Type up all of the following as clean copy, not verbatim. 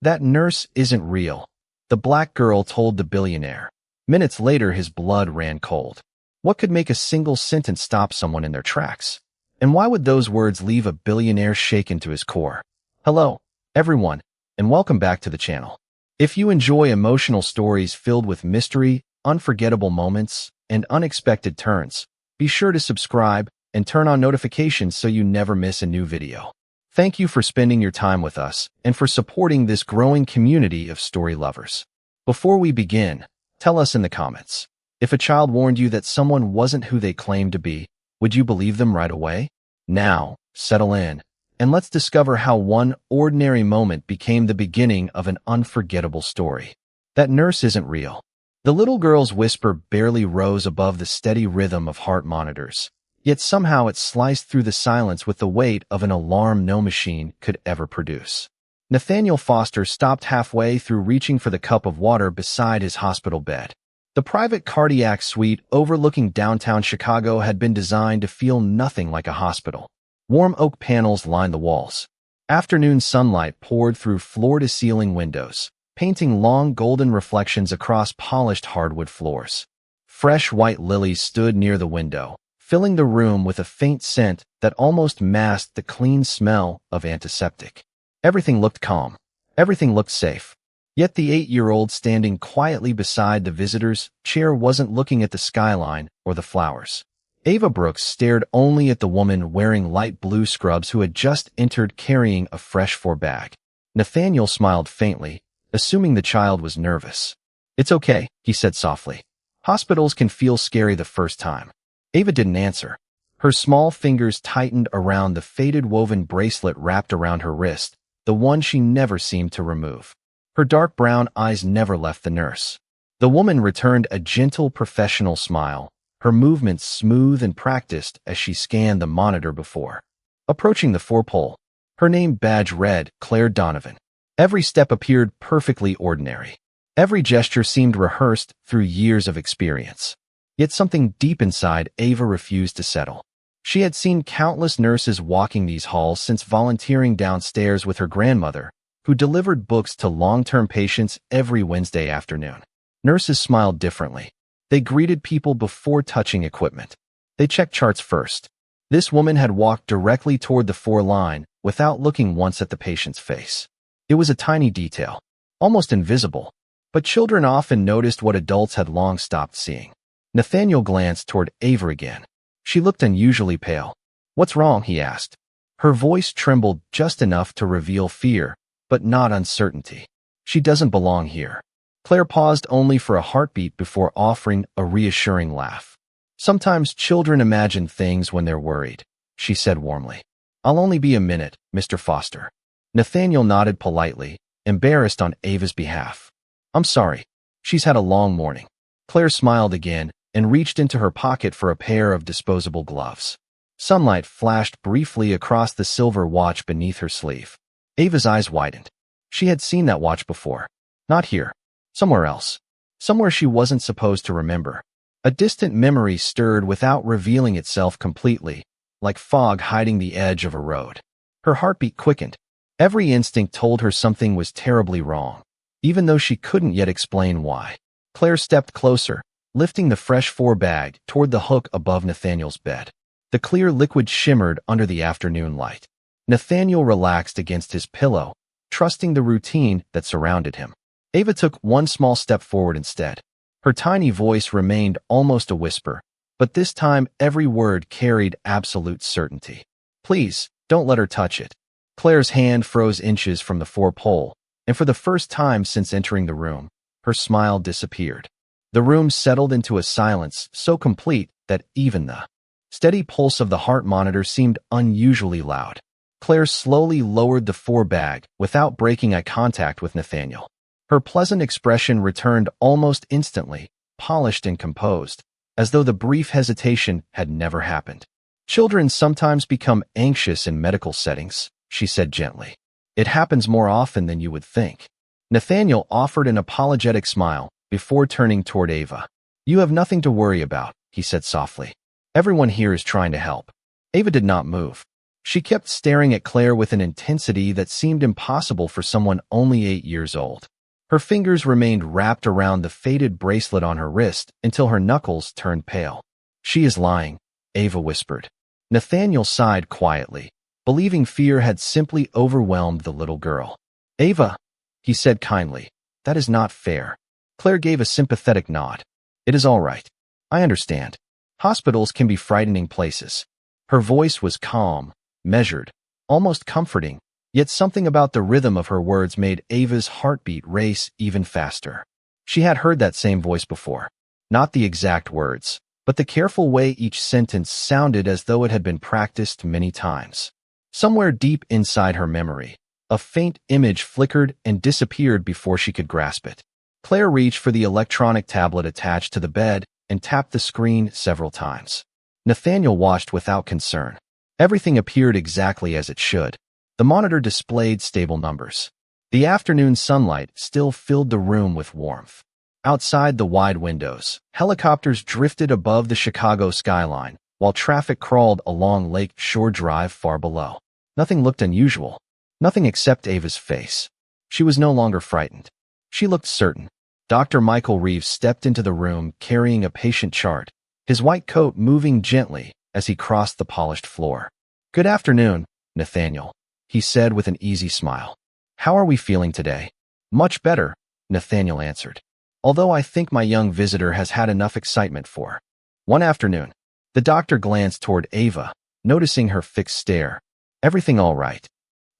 That nurse isn't real, the black girl told the billionaire. Minutes later, his blood ran cold. What could make a single sentence stop someone in their tracks? And why would those words leave a billionaire shaken to his core? Hello, everyone, and welcome back to the channel. If you enjoy emotional stories filled with mystery, unforgettable moments, and unexpected turns, be sure to subscribe and turn on notifications so you never miss a new video. Thank you for spending your time with us and for supporting this growing community of story lovers. Before we begin, tell us in the comments, if a child warned you that someone wasn't who they claimed to be, would you believe them right away? Now, settle in, and let's discover how one ordinary moment became the beginning of an unforgettable story. That nurse isn't real. The little girl's whisper barely rose above the steady rhythm of heart monitors, yet somehow it sliced through the silence with the weight of an alarm no machine could ever produce. Nathaniel Foster stopped halfway through reaching for the cup of water beside his hospital bed. The private cardiac suite overlooking downtown Chicago had been designed to feel nothing like a hospital. Warm oak panels lined the walls. Afternoon sunlight poured through floor-to-ceiling windows, painting long golden reflections across polished hardwood floors. Fresh white lilies stood near the window, filling the room with a faint scent that almost masked the clean smell of antiseptic. Everything looked calm. Everything looked safe. Yet the 8-year-old standing quietly beside the visitor's chair wasn't looking at the skyline or the flowers. Ava Brooks stared only at the woman wearing light blue scrubs who had just entered carrying a fresh four bag. Nathaniel smiled faintly, assuming the child was nervous. "It's okay," he said softly. "Hospitals can feel scary the first time." Ava didn't answer. Her small fingers tightened around the faded woven bracelet wrapped around her wrist, the one she never seemed to remove. Her dark brown eyes never left the nurse. The woman returned a gentle, professional smile, her movements smooth and practiced as she scanned the monitor before. Approaching the four-pole, her name badge read Claire Donovan. Every step appeared perfectly ordinary. Every gesture seemed rehearsed through years of experience. Yet something deep inside Ava refused to settle. She had seen countless nurses walking these halls since volunteering downstairs with her grandmother, who delivered books to long-term patients every Wednesday afternoon. Nurses smiled differently. They greeted people before touching equipment. They checked charts first. This woman had walked directly toward the four line without looking once at the patient's face. It was a tiny detail, almost invisible, but children often noticed what adults had long stopped seeing. Nathaniel glanced toward Ava again. She looked unusually pale. "What's wrong?" he asked. Her voice trembled just enough to reveal fear, but not uncertainty. "She doesn't belong here." Claire paused only for a heartbeat before offering a reassuring laugh. "Sometimes children imagine things when they're worried," she said warmly. "I'll only be a minute, Mr. Foster." Nathaniel nodded politely, embarrassed on Ava's behalf. "I'm sorry. She's had a long morning." Claire smiled again and reached into her pocket for a pair of disposable gloves. Sunlight flashed briefly across the silver watch beneath her sleeve. Ava's eyes widened. She had seen that watch before. Not here. Somewhere else. Somewhere she wasn't supposed to remember. A distant memory stirred without revealing itself completely, like fog hiding the edge of a road. Her heartbeat quickened. Every instinct told her something was terribly wrong, even though she couldn't yet explain why. Claire stepped closer, lifting the fresh four bag toward the hook above Nathaniel's bed. The clear liquid shimmered under the afternoon light. Nathaniel relaxed against his pillow, trusting the routine that surrounded him. Ava took one small step forward instead. Her tiny voice remained almost a whisper, but this time every word carried absolute certainty. "Please, don't let her touch it." Claire's hand froze inches from the four-pole, and for the first time since entering the room, her smile disappeared. The room settled into a silence so complete that even the steady pulse of the heart monitor seemed unusually loud. Claire slowly lowered the four bag without breaking eye contact with Nathaniel. Her pleasant expression returned almost instantly, polished and composed, as though the brief hesitation had never happened. "Children sometimes become anxious in medical settings," she said gently. "It happens more often than you would think." Nathaniel offered an apologetic smile before turning toward Ava. "You have nothing to worry about," he said softly. "Everyone here is trying to help." Ava did not move. She kept staring at Claire with an intensity that seemed impossible for someone only 8 years old. Her fingers remained wrapped around the faded bracelet on her wrist until her knuckles turned pale. "She is lying," Ava whispered. Nathaniel sighed quietly, believing fear had simply overwhelmed the little girl. "Ava," he said kindly, "that is not fair." Claire gave a sympathetic nod. "It is all right. I understand. Hospitals can be frightening places." Her voice was calm, measured, almost comforting, yet something about the rhythm of her words made Ava's heartbeat race even faster. She had heard that same voice before. Not the exact words, but the careful way each sentence sounded as though it had been practiced many times. Somewhere deep inside her memory, a faint image flickered and disappeared before she could grasp it. Claire reached for the electronic tablet attached to the bed and tapped the screen several times. Nathaniel watched without concern. Everything appeared exactly as it should. The monitor displayed stable numbers. The afternoon sunlight still filled the room with warmth. Outside the wide windows, helicopters drifted above the Chicago skyline, while traffic crawled along Lake Shore Drive far below. Nothing looked unusual. Nothing except Ava's face. She was no longer frightened. She looked certain. Dr. Michael Reeves stepped into the room carrying a patient chart, his white coat moving gently as he crossed the polished floor. "Good afternoon, Nathaniel," he said with an easy smile. "How are we feeling today?" "Much better," Nathaniel answered. "Although I think my young visitor has had enough excitement for one afternoon." The doctor glanced toward Ava, noticing her fixed stare. "Everything all right?"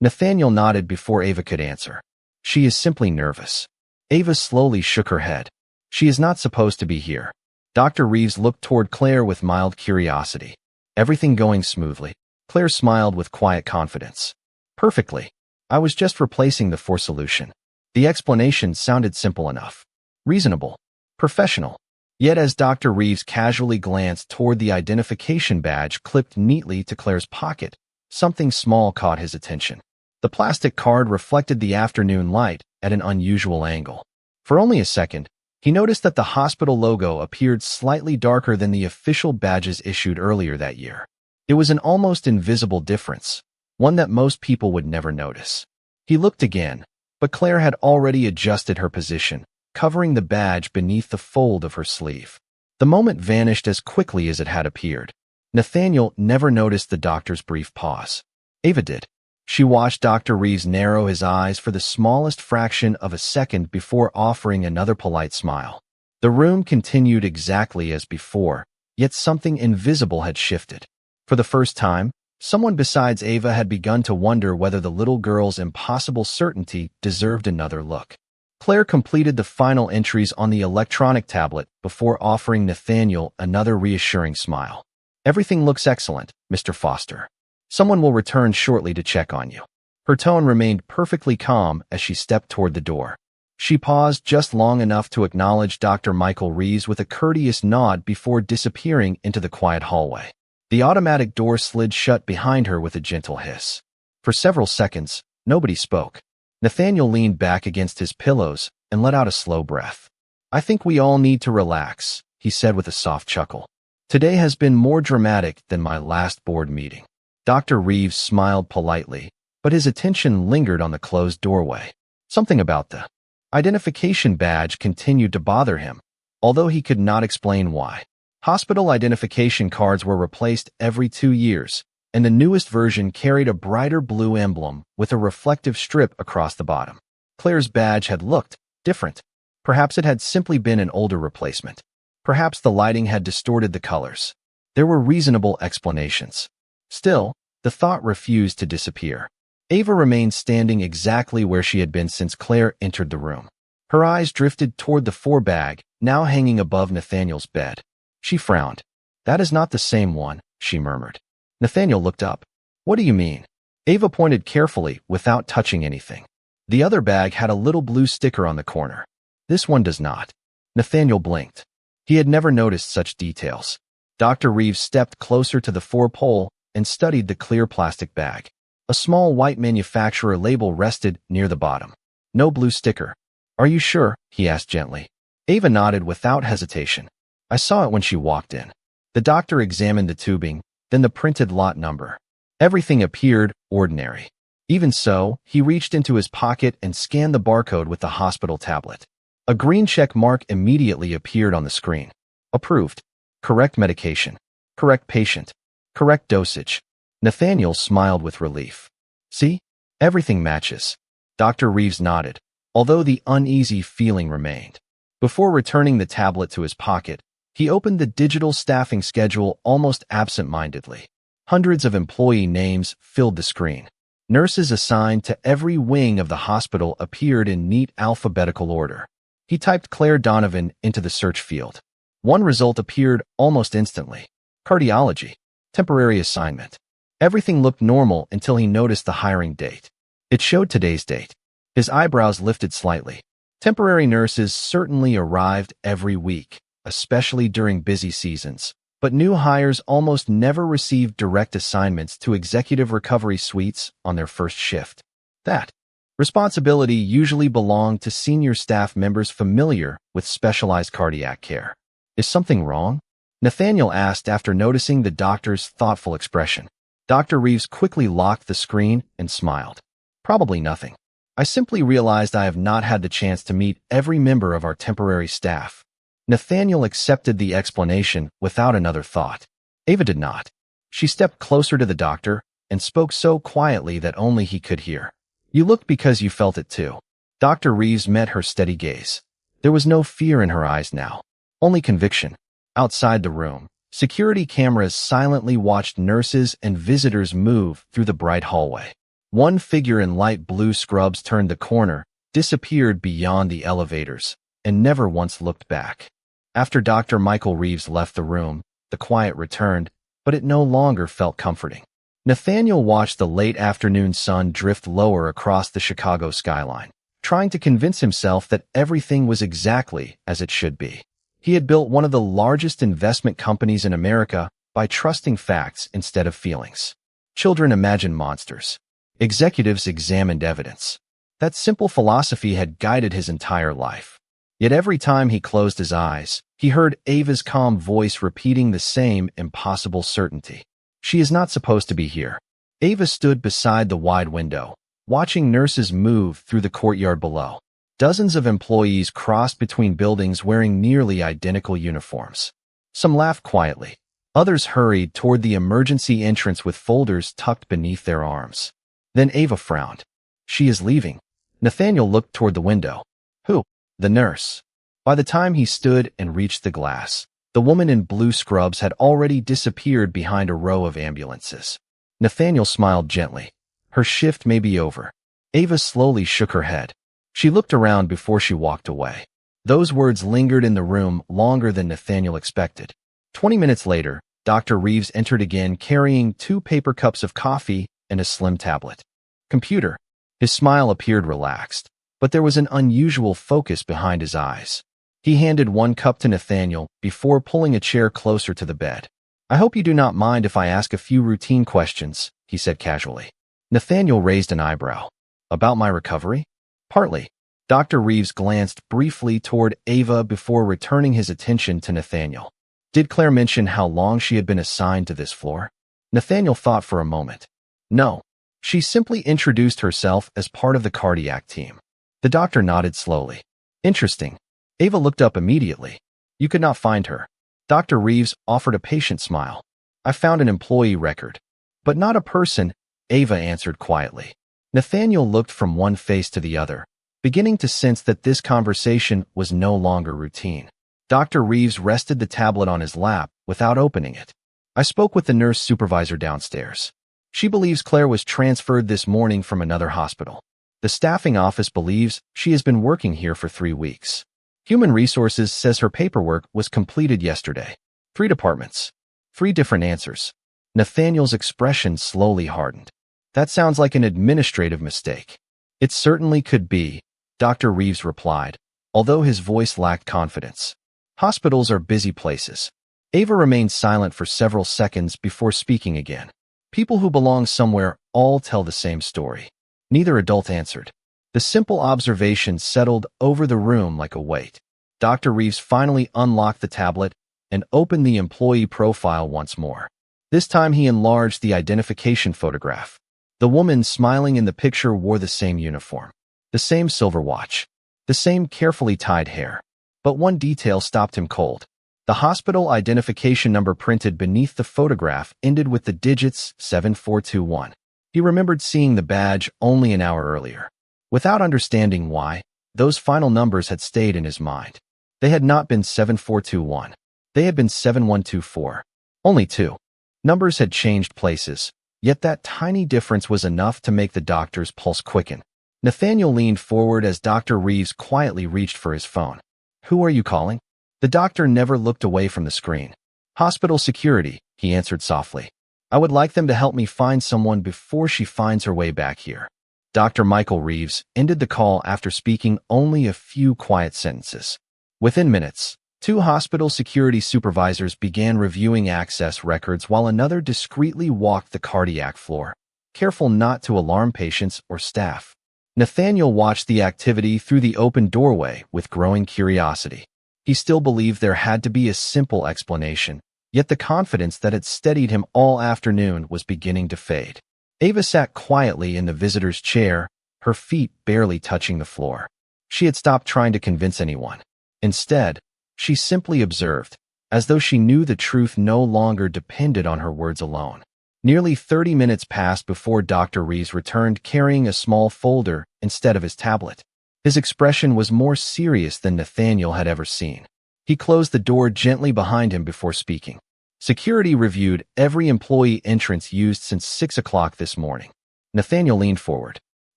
Nathaniel nodded before Ava could answer. "She is simply nervous." Ava slowly shook her head. "She is not supposed to be here." Dr. Reeves looked toward Claire with mild curiosity. "Everything going smoothly?" Claire smiled with quiet confidence. "Perfectly. I was just replacing the for solution." The explanation sounded simple enough. Reasonable. Professional. Yet as Dr. Reeves casually glanced toward the identification badge clipped neatly to Claire's pocket, something small caught his attention. The plastic card reflected the afternoon light at an unusual angle. For only a second, he noticed that the hospital logo appeared slightly darker than the official badges issued earlier that year. It was an almost invisible difference, one that most people would never notice. He looked again, but Claire had already adjusted her position, covering the badge beneath the fold of her sleeve. The moment vanished as quickly as it had appeared. Nathaniel never noticed the doctor's brief pause. Ava did. She watched Dr. Reeves narrow his eyes for the smallest fraction of a second before offering another polite smile. The room continued exactly as before, yet something invisible had shifted. For the first time, someone besides Ava had begun to wonder whether the little girl's impossible certainty deserved another look. Claire completed the final entries on the electronic tablet before offering Nathaniel another reassuring smile. "Everything looks excellent, Mr. Foster. Someone will return shortly to check on you." Her tone remained perfectly calm as she stepped toward the door. She paused just long enough to acknowledge Dr. Michael Reeves with a courteous nod before disappearing into the quiet hallway. The automatic door slid shut behind her with a gentle hiss. For several seconds, nobody spoke. Nathaniel leaned back against his pillows and let out a slow breath. "I think we all need to relax," he said with a soft chuckle. "Today has been more dramatic than my last board meeting." Dr. Reeves smiled politely, but his attention lingered on the closed doorway. Something about the identification badge continued to bother him, although he could not explain why. Hospital identification cards were replaced every 2 years, and the newest version carried a brighter blue emblem with a reflective strip across the bottom. Claire's badge had looked different. Perhaps it had simply been an older replacement. Perhaps the lighting had distorted the colors. There were reasonable explanations. Still, the thought refused to disappear. Ava remained standing exactly where she had been since Claire entered the room. Her eyes drifted toward the bag, now hanging above Nathaniel's bed. She frowned. "That is not the same one," she murmured. Nathaniel looked up. "What do you mean?" Ava pointed carefully without touching anything. "The other bag had a little blue sticker on the corner. This one does not." Nathaniel blinked. He had never noticed such details. Dr. Reeves stepped closer to the pole and studied the clear plastic bag. A small white manufacturer label rested near the bottom. "No blue sticker." "Are you sure?" he asked gently. Ava nodded without hesitation. "I saw it when she walked in." The doctor examined the tubing, then the printed lot number. Everything appeared ordinary. Even so, he reached into his pocket and scanned the barcode with the hospital tablet. A green check mark immediately appeared on the screen. Approved. Correct medication. Correct patient. Correct dosage. Nathaniel smiled with relief. See? Everything matches. Dr. Reeves nodded, although the uneasy feeling remained. Before returning the tablet to his pocket, he opened the digital staffing schedule almost absent-mindedly. Hundreds of employee names filled the screen. Nurses assigned to every wing of the hospital appeared in neat alphabetical order. He typed Claire Donovan into the search field. One result appeared almost instantly. Cardiology. Temporary assignment. Everything looked normal until he noticed the hiring date. It showed today's date. His eyebrows lifted slightly. Temporary nurses certainly arrived every week, especially during busy seasons. But new hires almost never received direct assignments to executive recovery suites on their first shift. That responsibility usually belonged to senior staff members familiar with specialized cardiac care. Is something wrong? Nathaniel asked after noticing the doctor's thoughtful expression. Dr. Reeves quickly locked the screen and smiled. Probably nothing. I simply realized I have not had the chance to meet every member of our temporary staff. Nathaniel accepted the explanation without another thought. Ava did not. She stepped closer to the doctor and spoke so quietly that only he could hear. You looked because you felt it too. Dr. Reeves met her steady gaze. There was no fear in her eyes now, only conviction. Outside the room, security cameras silently watched nurses and visitors move through the bright hallway. One figure in light blue scrubs turned the corner, disappeared beyond the elevators, and never once looked back. After Dr. Michael Reeves left the room, the quiet returned, but it no longer felt comforting. Nathaniel watched the late afternoon sun drift lower across the Chicago skyline, trying to convince himself that everything was exactly as it should be. He had built one of the largest investment companies in America by trusting facts instead of feelings. Children imagined monsters. Executives examined evidence. That simple philosophy had guided his entire life. Yet every time he closed his eyes, he heard Ava's calm voice repeating the same impossible certainty. She is not supposed to be here. Ava stood beside the wide window, watching nurses move through the courtyard below. Dozens of employees crossed between buildings wearing nearly identical uniforms. Some laughed quietly. Others hurried toward the emergency entrance with folders tucked beneath their arms. Then Ava frowned. She is leaving. Nathaniel looked toward the window. Who? The nurse. By the time he stood and reached the glass, the woman in blue scrubs had already disappeared behind a row of ambulances. Nathaniel smiled gently. Her shift may be over. Ava slowly shook her head. She looked around before she walked away. Those words lingered in the room longer than Nathaniel expected. 20 minutes later, Dr. Reeves entered again carrying 2 paper cups of coffee and a slim tablet. Computer. His smile appeared relaxed, but there was an unusual focus behind his eyes. He handed 1 cup to Nathaniel before pulling a chair closer to the bed. I hope you do not mind if I ask a few routine questions, he said casually. Nathaniel raised an eyebrow. About my recovery? Partly. Dr. Reeves glanced briefly toward Ava before returning his attention to Nathaniel. Did Claire mention how long she had been assigned to this floor? Nathaniel thought for a moment. No. She simply introduced herself as part of the cardiac team. The doctor nodded slowly. Interesting. Ava looked up immediately. You could not find her. Dr. Reeves offered a patient smile. I found an employee record. But not a person, Ava answered quietly. Nathaniel looked from one face to the other, beginning to sense that this conversation was no longer routine. Dr. Reeves rested the tablet on his lap without opening it. I spoke with the nurse supervisor downstairs. She believes Claire was transferred this morning from another hospital. The staffing office believes she has been working here for 3 weeks. Human Resources says her paperwork was completed yesterday. 3 departments. 3 different answers. Nathaniel's expression slowly hardened. That sounds like an administrative mistake. It certainly could be, Dr. Reeves replied, although his voice lacked confidence. Hospitals are busy places. Ava remained silent for several seconds before speaking again. People who belong somewhere all tell the same story. Neither adult answered. The simple observation settled over the room like a weight. Dr. Reeves finally unlocked the tablet and opened the employee profile once more. This time he enlarged the identification photograph. The woman smiling in the picture wore the same uniform, the same silver watch, the same carefully tied hair. But one detail stopped him cold. The hospital identification number printed beneath the photograph ended with the digits 7421. He remembered seeing the badge only an hour earlier. Without understanding why, those final numbers had stayed in his mind. They had not been 7421. They had been 7124. Only two. Numbers had changed places, yet that tiny difference was enough to make the doctor's pulse quicken. Nathaniel leaned forward as Dr. Reeves quietly reached for his phone. "Who are you calling?" The doctor never looked away from the screen. "Hospital security," he answered softly. "I would like them to help me find someone before she finds her way back here." Dr. Michael Reeves ended the call after speaking only a few quiet sentences. Within minutes, two hospital security supervisors began reviewing access records while another discreetly walked the cardiac floor, careful not to alarm patients or staff. Nathaniel watched the activity through the open doorway with growing curiosity. He still believed there had to be a simple explanation, yet the confidence that had steadied him all afternoon was beginning to fade. Ava sat quietly in the visitor's chair, her feet barely touching the floor. She had stopped trying to convince anyone. Instead, she simply observed, as though she knew the truth no longer depended on her words alone. Nearly 30 minutes passed before Dr. Reeves returned carrying a small folder instead of his tablet. His expression was more serious than Nathaniel had ever seen. He closed the door gently behind him before speaking. Security reviewed every employee entrance used since 6 o'clock this morning. Nathaniel leaned forward.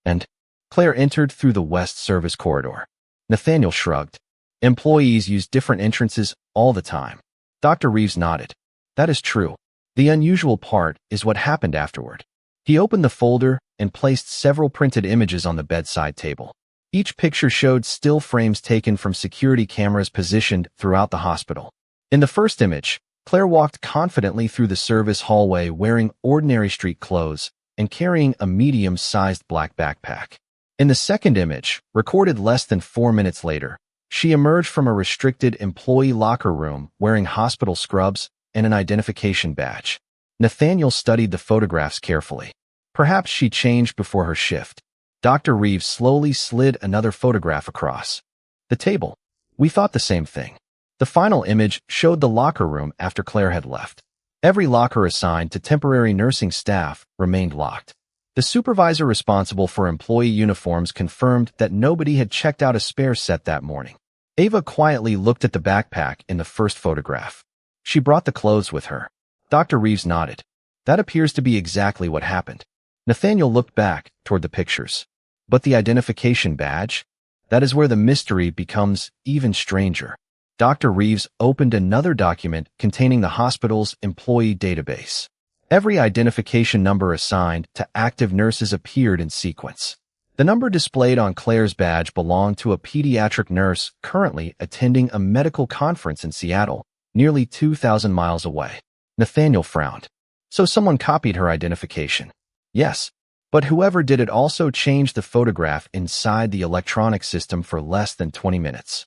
"And?" Claire entered through the west service corridor. Nathaniel shrugged. "Employees use different entrances all the time." Dr. Reeves nodded. "That is true. The unusual part is what happened afterward." He opened the folder and placed several printed images on the bedside table. Each picture showed still frames taken from security cameras positioned throughout the hospital. In the first image, Claire walked confidently through the service hallway wearing ordinary street clothes and carrying a medium-sized black backpack. In the second image, recorded less than 4 minutes later, she emerged from a restricted employee locker room wearing hospital scrubs and an identification badge. Nathaniel studied the photographs carefully. Perhaps she changed before her shift. Dr. Reeves slowly slid another photograph across the table. "We thought the same thing." The final image showed the locker room after Claire had left. Every locker assigned to temporary nursing staff remained locked. The supervisor responsible for employee uniforms confirmed that nobody had checked out a spare set that morning. Ava quietly looked at the backpack in the first photograph. She brought the clothes with her. Dr. Reeves nodded. "That appears to be exactly what happened." Nathaniel looked back toward the pictures. But the identification badge? That is where the mystery becomes even stranger. Dr. Reeves opened another document containing the hospital's employee database. Every identification number assigned to active nurses appeared in sequence. The number displayed on Claire's badge belonged to a pediatric nurse currently attending a medical conference in Seattle, nearly 2,000 miles away. Nathaniel frowned. So someone copied her identification. Yes, but whoever did it also changed the photograph inside the electronic system for less than 20 minutes.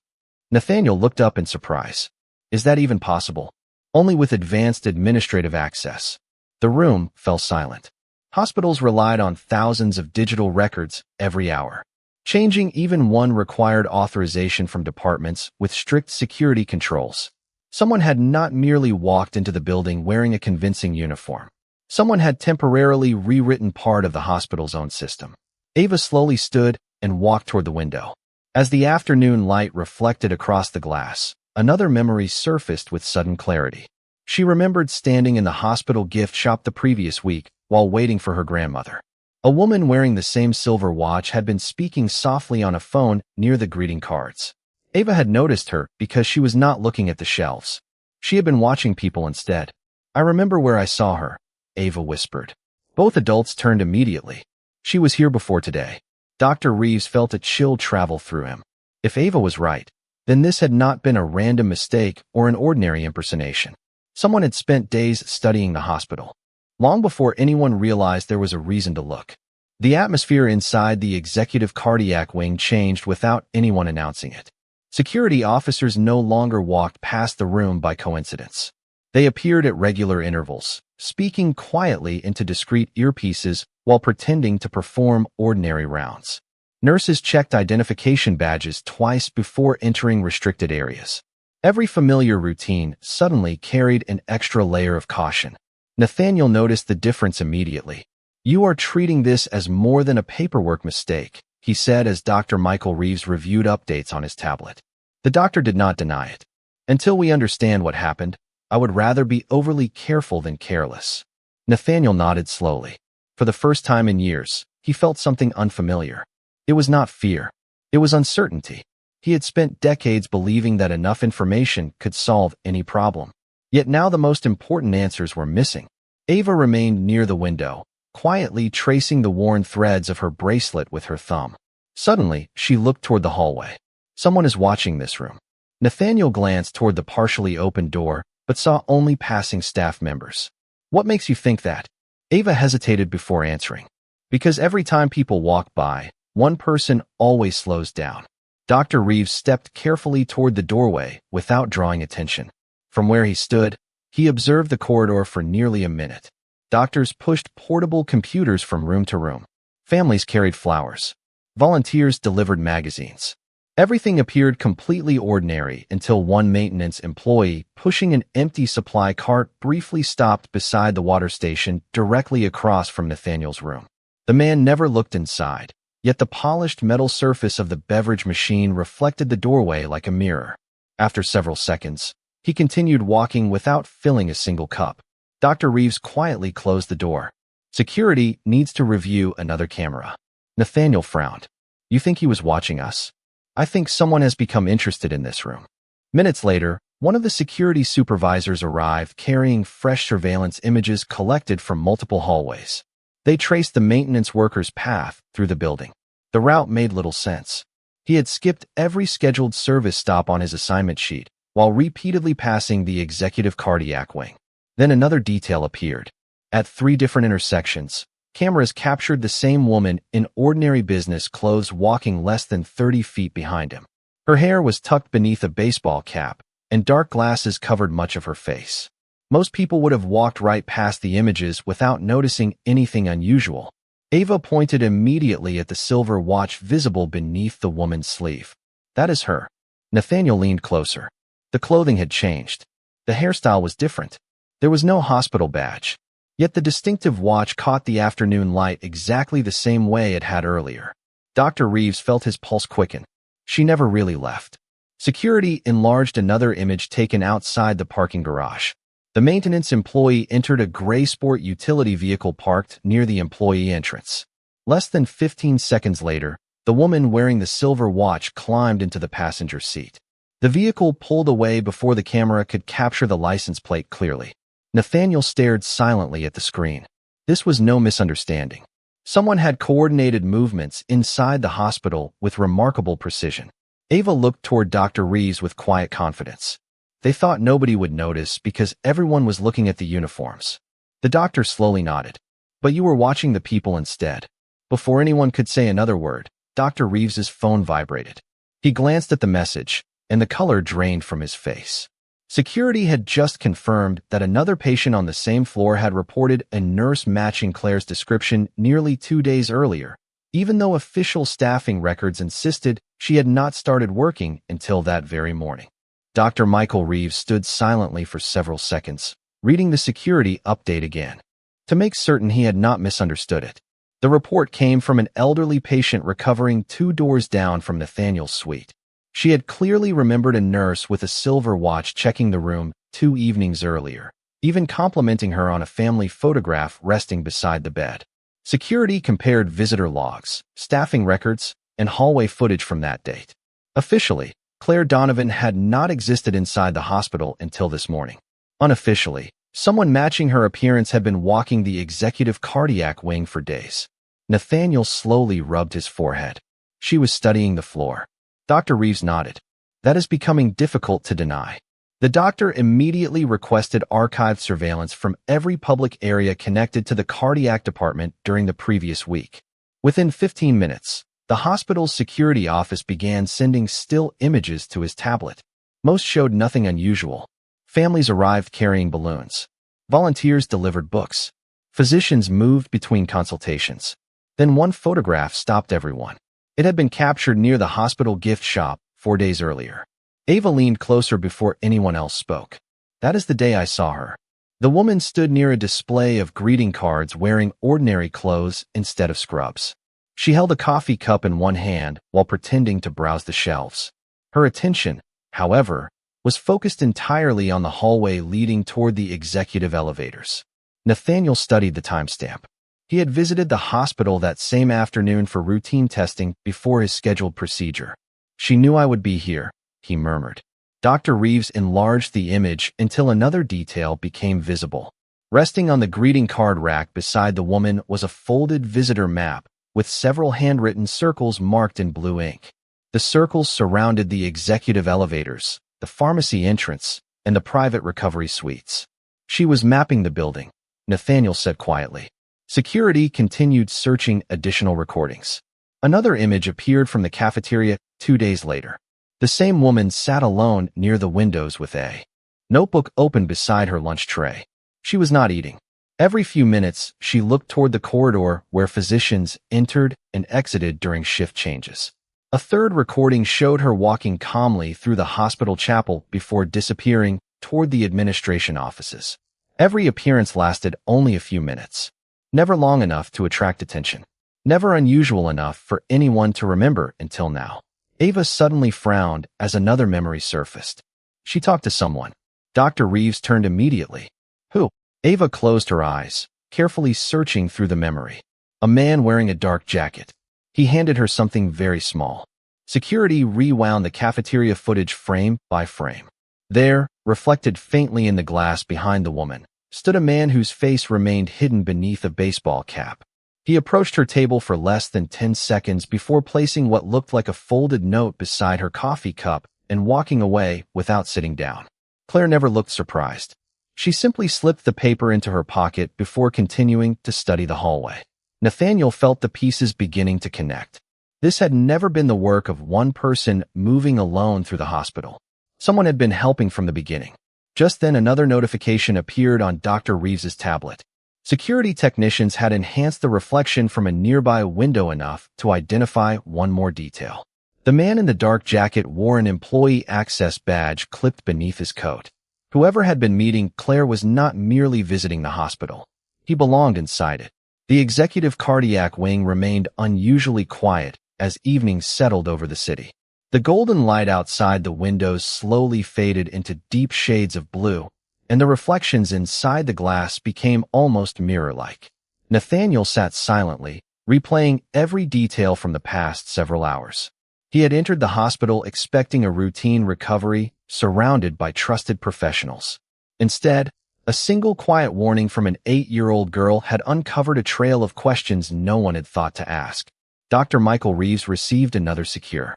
Nathaniel looked up in surprise. Is that even possible? Only with advanced administrative access. The room fell silent. Hospitals relied on thousands of digital records every hour. Changing even one required authorization from departments with strict security controls. Someone had not merely walked into the building wearing a convincing uniform. Someone had temporarily rewritten part of the hospital's own system. Ava slowly stood and walked toward the window. As the afternoon light reflected across the glass, another memory surfaced with sudden clarity. She remembered standing in the hospital gift shop the previous week while waiting for her grandmother. A woman wearing the same silver watch had been speaking softly on a phone near the greeting cards. Ava had noticed her because she was not looking at the shelves. She had been watching people instead. "I remember where I saw her," Ava whispered. Both adults turned immediately. She was here before today. Dr. Reeves felt a chill travel through him. If Ava was right, then this had not been a random mistake or an ordinary impersonation. Someone had spent days studying the hospital. Long before anyone realized there was a reason to look. The atmosphere inside the executive cardiac wing changed without anyone announcing it. Security officers no longer walked past the room by coincidence. They appeared at regular intervals, speaking quietly into discreet earpieces while pretending to perform ordinary rounds. Nurses checked identification badges twice before entering restricted areas. Every familiar routine suddenly carried an extra layer of caution. Nathaniel noticed the difference immediately. "You are treating this as more than a paperwork mistake," he said as Dr. Michael Reeves reviewed updates on his tablet. The doctor did not deny it. "Until we understand what happened, I would rather be overly careful than careless." Nathaniel nodded slowly. For the first time in years, he felt something unfamiliar. It was not fear. It was uncertainty. He had spent decades believing that enough information could solve any problem. Yet now the most important answers were missing. Ava remained near the window, quietly tracing the worn threads of her bracelet with her thumb. Suddenly, she looked toward the hallway. "Someone is watching this room." Nathaniel glanced toward the partially open door, but saw only passing staff members. "What makes you think that?" Ava hesitated before answering. "Because every time people walk by, one person always slows down." Dr. Reeves stepped carefully toward the doorway without drawing attention. From where he stood, he observed the corridor for nearly a minute. Doctors pushed portable computers from room to room. Families carried flowers. Volunteers delivered magazines. Everything appeared completely ordinary until one maintenance employee pushing an empty supply cart briefly stopped beside the water station directly across from Nathaniel's room. The man never looked inside, yet the polished metal surface of the beverage machine reflected the doorway like a mirror. After several seconds, he continued walking without filling a single cup. Dr. Reeves quietly closed the door. "Security needs to review another camera." Nathaniel frowned. "You think he was watching us?" "I think someone has become interested in this room." Minutes later, one of the security supervisors arrived carrying fresh surveillance images collected from multiple hallways. They traced the maintenance worker's path through the building. The route made little sense. He had skipped every scheduled service stop on his assignment sheet, while repeatedly passing the executive cardiac wing. Then another detail appeared. At 3 different intersections, cameras captured the same woman in ordinary business clothes walking less than 30 feet behind him. Her hair was tucked beneath a baseball cap, and dark glasses covered much of her face. Most people would have walked right past the images without noticing anything unusual. Ava pointed immediately at the silver watch visible beneath the woman's sleeve. "That is her." Nathaniel leaned closer. The clothing had changed. The hairstyle was different. There was no hospital badge. Yet the distinctive watch caught the afternoon light exactly the same way it had earlier. Dr. Reeves felt his pulse quicken. She never really left. Security enlarged another image taken outside the parking garage. The maintenance employee entered a gray sport utility vehicle parked near the employee entrance. Less than 15 seconds later, the woman wearing the silver watch climbed into the passenger seat. The vehicle pulled away before the camera could capture the license plate clearly. Nathaniel stared silently at the screen. This was no misunderstanding. Someone had coordinated movements inside the hospital with remarkable precision. Ava looked toward Dr. Reeves with quiet confidence. They thought nobody would notice because everyone was looking at the uniforms. The doctor slowly nodded. "But you were watching the people instead." Before anyone could say another word, Dr. Reeves's phone vibrated. He glanced at the message, and the color drained from his face. Security had just confirmed that another patient on the same floor had reported a nurse matching Claire's description nearly 2 days earlier, even though official staffing records insisted she had not started working until that very morning. Dr. Michael Reeves stood silently for several seconds, reading the security update again, to make certain he had not misunderstood it. The report came from an elderly patient recovering 2 doors down from Nathaniel's suite. She had clearly remembered a nurse with a silver watch checking the room 2 evenings earlier, even complimenting her on a family photograph resting beside the bed. Security compared visitor logs, staffing records, and hallway footage from that date. Officially, Claire Donovan had not existed inside the hospital until this morning. Unofficially, someone matching her appearance had been walking the executive cardiac wing for days. Nathaniel slowly rubbed his forehead. She was studying the floor. Dr. Reeves nodded. "That is becoming difficult to deny." The doctor immediately requested archived surveillance from every public area connected to the cardiac department during the previous week. Within 15 minutes, the hospital's security office began sending still images to his tablet. Most showed nothing unusual. Families arrived carrying balloons. Volunteers delivered books. Physicians moved between consultations. Then one photograph stopped everyone. It had been captured near the hospital gift shop 4 days earlier. Ava leaned closer before anyone else spoke. That is the day I saw her. The woman stood near a display of greeting cards wearing ordinary clothes instead of scrubs. She held a coffee cup in one hand while pretending to browse the shelves. Her attention, however, was focused entirely on the hallway leading toward the executive elevators. Nathaniel studied the timestamp. He had visited the hospital that same afternoon for routine testing before his scheduled procedure. She knew I would be here, he murmured. Dr. Reeves enlarged the image until another detail became visible. Resting on the greeting card rack beside the woman was a folded visitor map with several handwritten circles marked in blue ink. The circles surrounded the executive elevators, the pharmacy entrance, and the private recovery suites. She was mapping the building, Nathaniel said quietly. Security continued searching additional recordings. Another image appeared from the cafeteria 2 days later. The same woman sat alone near the windows with a notebook open beside her lunch tray. She was not eating. Every few minutes, she looked toward the corridor where physicians entered and exited during shift changes. A third recording showed her walking calmly through the hospital chapel before disappearing toward the administration offices. Every appearance lasted only a few minutes. Never long enough to attract attention. Never unusual enough for anyone to remember until now. Ava suddenly frowned as another memory surfaced. She talked to someone. Dr. Reeves turned immediately. Who? Ava closed her eyes, carefully searching through the memory. A man wearing a dark jacket. He handed her something very small. Security rewound the cafeteria footage frame by frame. There, reflected faintly in the glass behind the woman, stood a man whose face remained hidden beneath a baseball cap. He approached her table for less than 10 seconds before placing what looked like a folded note beside her coffee cup and walking away without sitting down. Claire never looked surprised. She simply slipped the paper into her pocket before continuing to study the hallway. Nathaniel felt the pieces beginning to connect. This had never been the work of one person moving alone through the hospital. Someone had been helping from the beginning. Just then another notification appeared on Dr. Reeves's tablet. Security technicians had enhanced the reflection from a nearby window enough to identify one more detail. The man in the dark jacket wore an employee access badge clipped beneath his coat. Whoever had been meeting Claire was not merely visiting the hospital. He belonged inside it. The executive cardiac wing remained unusually quiet as evening settled over the city. The golden light outside the windows slowly faded into deep shades of blue, and the reflections inside the glass became almost mirror-like. Nathaniel sat silently, replaying every detail from the past several hours. He had entered the hospital expecting a routine recovery, surrounded by trusted professionals. Instead, a single quiet warning from an 8-year-old girl had uncovered a trail of questions no one had thought to ask. Dr. Michael Reeves received another secure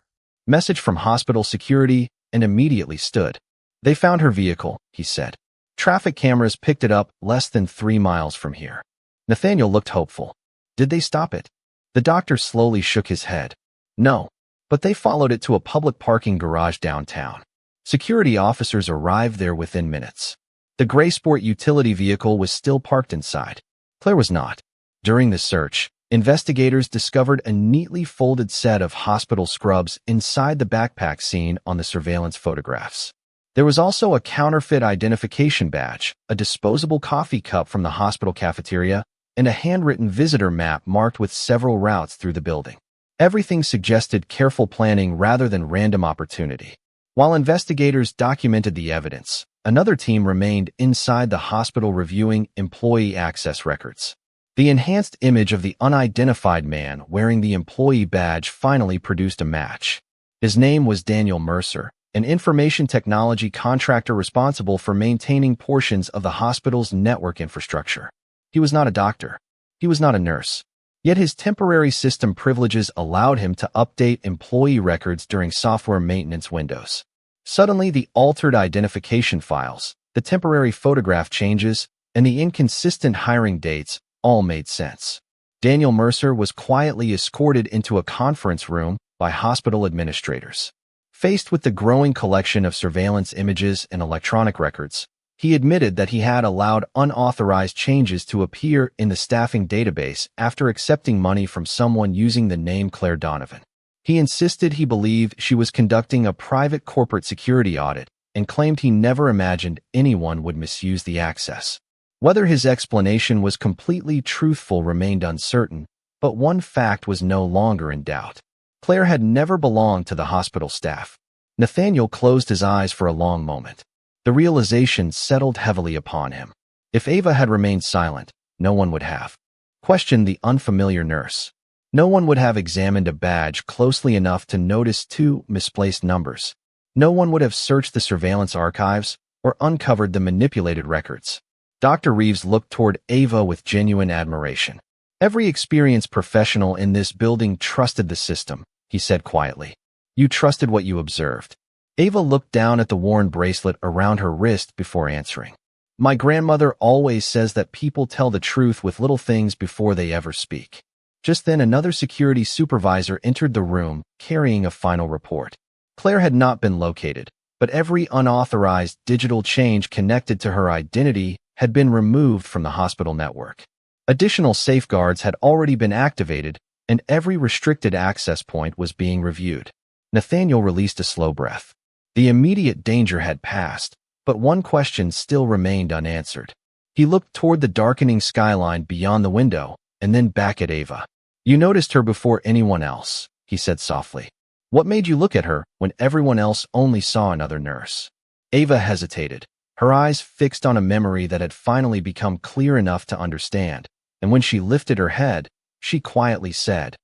message from hospital security and immediately stood. They found her vehicle, he said. Traffic cameras picked it up less than 3 miles from here. Nathaniel looked hopeful. Did they stop it? The doctor slowly shook his head. No, but they followed it to a public parking garage downtown. Security officers arrived there within minutes. The gray sport utility vehicle was still parked inside. Claire was not. During the search, investigators discovered a neatly folded set of hospital scrubs inside the backpack seen on the surveillance photographs. There was also a counterfeit identification badge, a disposable coffee cup from the hospital cafeteria, and a handwritten visitor map marked with several routes through the building. Everything suggested careful planning rather than random opportunity. While investigators documented the evidence, another team remained inside the hospital reviewing employee access records. The enhanced image of the unidentified man wearing the employee badge finally produced a match. His name was Daniel Mercer, an information technology contractor responsible for maintaining portions of the hospital's network infrastructure. He was not a doctor. He was not a nurse. Yet his temporary system privileges allowed him to update employee records during software maintenance windows. Suddenly, the altered identification files, the temporary photograph changes, and the inconsistent hiring dates all made sense. Daniel Mercer was quietly escorted into a conference room by hospital administrators. Faced with the growing collection of surveillance images and electronic records, He admitted that he had allowed unauthorized changes to appear in the staffing database after accepting money from someone using the name Claire Donovan. He insisted he believed she was conducting a private corporate security audit and claimed he never imagined anyone would misuse the access. Whether his explanation was completely truthful remained uncertain, but one fact was no longer in doubt. Claire had never belonged to the hospital staff. Nathaniel closed his eyes for a long moment. The realization settled heavily upon him. If Ava had remained silent, no one would have questioned the unfamiliar nurse. No one would have examined a badge closely enough to notice 2 misplaced numbers. No one would have searched the surveillance archives or uncovered the manipulated records. Dr. Reeves looked toward Ava with genuine admiration. Every experienced professional in this building trusted the system, he said quietly. You trusted what you observed. Ava looked down at the worn bracelet around her wrist before answering. My grandmother always says that people tell the truth with little things before they ever speak. Just then another security supervisor entered the room, carrying a final report. Claire had not been located, but every unauthorized digital change connected to her identity had been removed from the hospital network. Additional safeguards had already been activated, and every restricted access point was being reviewed. Nathaniel released a slow breath. The immediate danger had passed, but one question still remained unanswered. He looked toward the darkening skyline beyond the window, and then back at Ava. You noticed her before anyone else, he said softly. What made you look at her when everyone else only saw another nurse? Ava hesitated, her eyes fixed on a memory that had finally become clear enough to understand, and when she lifted her head, she quietly said,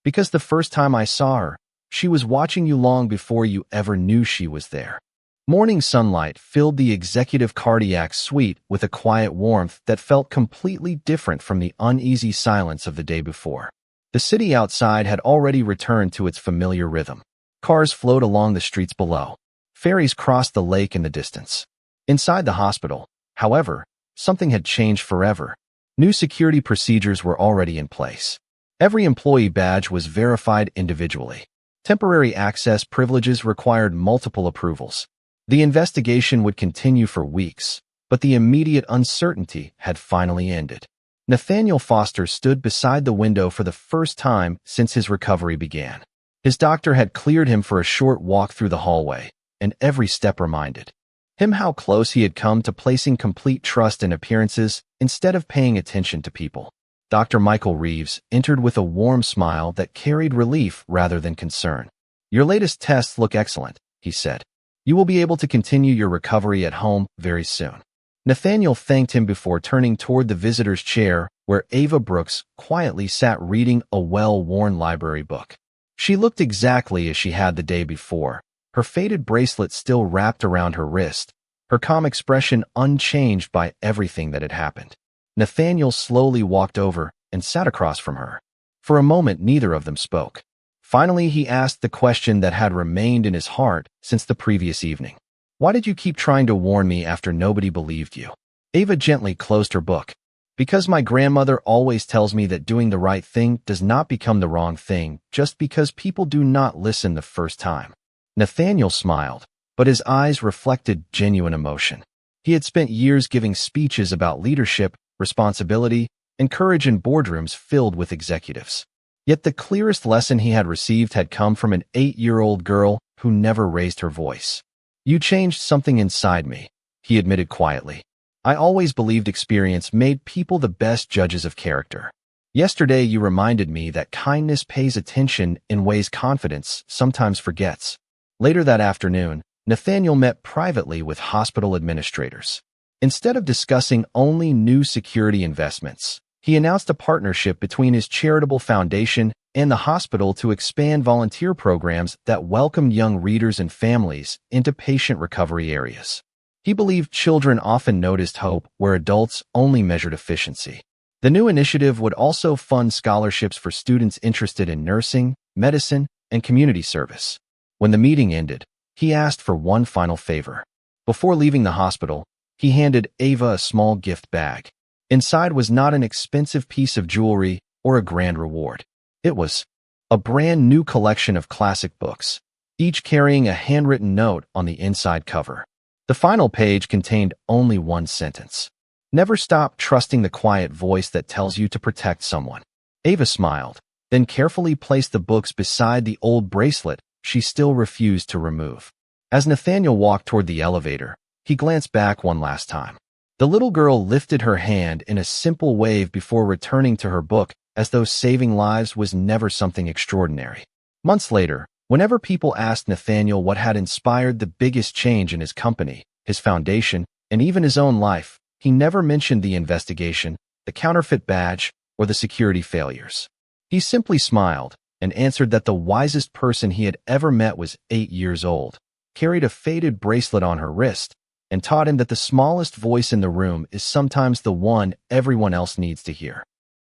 Because the first time I saw her, she was watching you long before you ever knew she was there. Morning sunlight filled the executive cardiac suite with a quiet warmth that felt completely different from the uneasy silence of the day before. The city outside had already returned to its familiar rhythm. Cars flowed along the streets below. Ferries crossed the lake in the distance. Inside the hospital, however, something had changed forever. New security procedures were already in place. Every employee badge was verified individually. Temporary access privileges required multiple approvals. The investigation would continue for weeks, but the immediate uncertainty had finally ended. Nathaniel Foster stood beside the window for the first time since his recovery began. His doctor had cleared him for a short walk through the hallway, and every step reminded him how close he had come to placing complete trust in appearances instead of paying attention to people. Dr. Michael Reeves entered with a warm smile that carried relief rather than concern. Your latest tests look excellent, he said. You will be able to continue your recovery at home very soon. Nathaniel thanked him before turning toward the visitor's chair, where Ava Brooks quietly sat reading a well-worn library book. She looked exactly as she had the day before, her faded bracelet still wrapped around her wrist, her calm expression unchanged by everything that had happened. Nathaniel slowly walked over and sat across from her. For a moment, neither of them spoke. Finally, he asked the question that had remained in his heart since the previous evening. Why did you keep trying to warn me after nobody believed you? Ava gently closed her book. Because my grandmother always tells me that doing the right thing does not become the wrong thing just because people do not listen the first time. Nathaniel smiled, but his eyes reflected genuine emotion. He had spent years giving speeches about leadership, responsibility, and courage in boardrooms filled with executives. Yet the clearest lesson he had received had come from an 8-year-old girl who never raised her voice. You changed something inside me, he admitted quietly. I always believed experience made people the best judges of character. Yesterday you reminded me that kindness pays attention in ways confidence sometimes forgets. Later that afternoon, Nathaniel met privately with hospital administrators. Instead of discussing only new security investments, he announced a partnership between his charitable foundation and the hospital to expand volunteer programs that welcomed young readers and families into patient recovery areas. He believed children often noticed hope where adults only measured efficiency. The new initiative would also fund scholarships for students interested in nursing, medicine, and community service. When the meeting ended, he asked for one final favor. Before leaving the hospital, he handed Ava a small gift bag. Inside was not an expensive piece of jewelry or a grand reward. It was a brand new collection of classic books, each carrying a handwritten note on the inside cover. The final page contained only one sentence. Never stop trusting the quiet voice that tells you to protect someone. Ava smiled, then carefully placed the books beside the old bracelet she still refused to remove. As Nathaniel walked toward the elevator, he glanced back one last time. The little girl lifted her hand in a simple wave before returning to her book, as though saving lives was never something extraordinary. Months later, whenever people asked Nathaniel what had inspired the biggest change in his company, his foundation, and even his own life, he never mentioned the investigation, the counterfeit badge, or the security failures. He simply smiled and answered that the wisest person he had ever met was 8 years old, carried a faded bracelet on her wrist, and taught him that the smallest voice in the room is sometimes the one everyone else needs to hear.